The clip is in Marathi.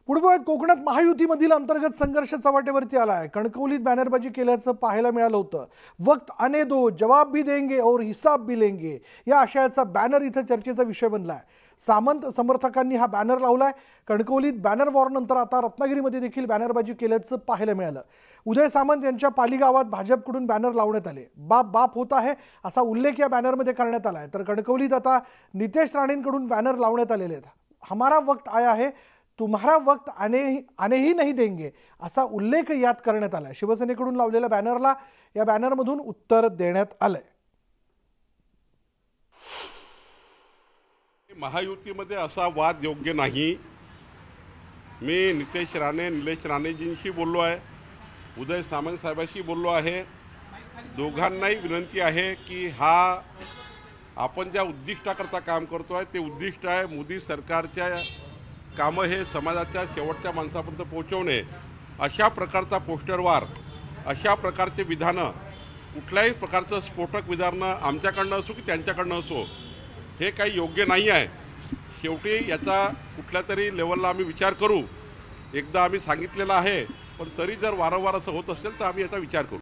पुढे कोकणात महायुतीमधील अंतर्गत संघर्ष चव्हाट्यावरती आला आहे। कणकवलीत बॅनरबाजी केल्याचं पाहायला मिळालं होतं। वक्त आने दो, जवाब भी देंगे और हिसाब भी लेंगे या आशयाचा बॅनर इथं चर्चेचा विषय बनलाय। सामंत समर्थकांनी हा बॅनर लावलाय। कणकवलीत बॅनर वॉर नंतर आता रत्नागिरीमध्ये देखील बॅनरबाजी केल्याचं पाहायला मिळालं। उदय सामंत यांच्या पाली गावात भाजपकडून बॅनर लावण्यात आले। बाप बाप होता है असा उल्लेख या बॅनरमध्ये करण्यात आलाय। तर कणकवलीत आता नितेश राणेंकडून बॅनर लावण्यात आलेले आहेत। हमारा वक्त आया है, तुम्हारा वक्त आने ही नहीं देंगे असा उल्लेख यात करण्यात आलाय। शिवसेनेकडून लावलेल्या बॅनरला या बॅनरमधून उत्तर देण्यात आलंय। महायुतीमध्ये असा वाद योग्य नाही। मी नितेश राणे निलेश राणेजींशी बोललो आहे, उदय सामंत साहेबांशी बोललो आहे। दोघांनाही विनंती आहे की हा आपण ज्या उद्दिष्टाकरता काम करतो आहे ते उद्दिष्ट आहे मोदी सरकारच्या कामं हे समाजाच्या शेवटच्या माणसापर्यंत पोहोचवणे। अशा प्रकारचा पोस्टरवार, अशा प्रकारचे विधानं, कुठल्याही प्रकारचं स्फोटक विधानं आमच्याकडनं असो की त्यांच्याकडनं असो हे काही योग्य नाही आहे। शेवटी याचा कुठल्या तरी लेवलला आम्ही विचार करू। एकदा आम्ही सांगितलेलं आहे, पण तरी जर वारंवार असं होत असेल तर आम्ही याचा विचार करू।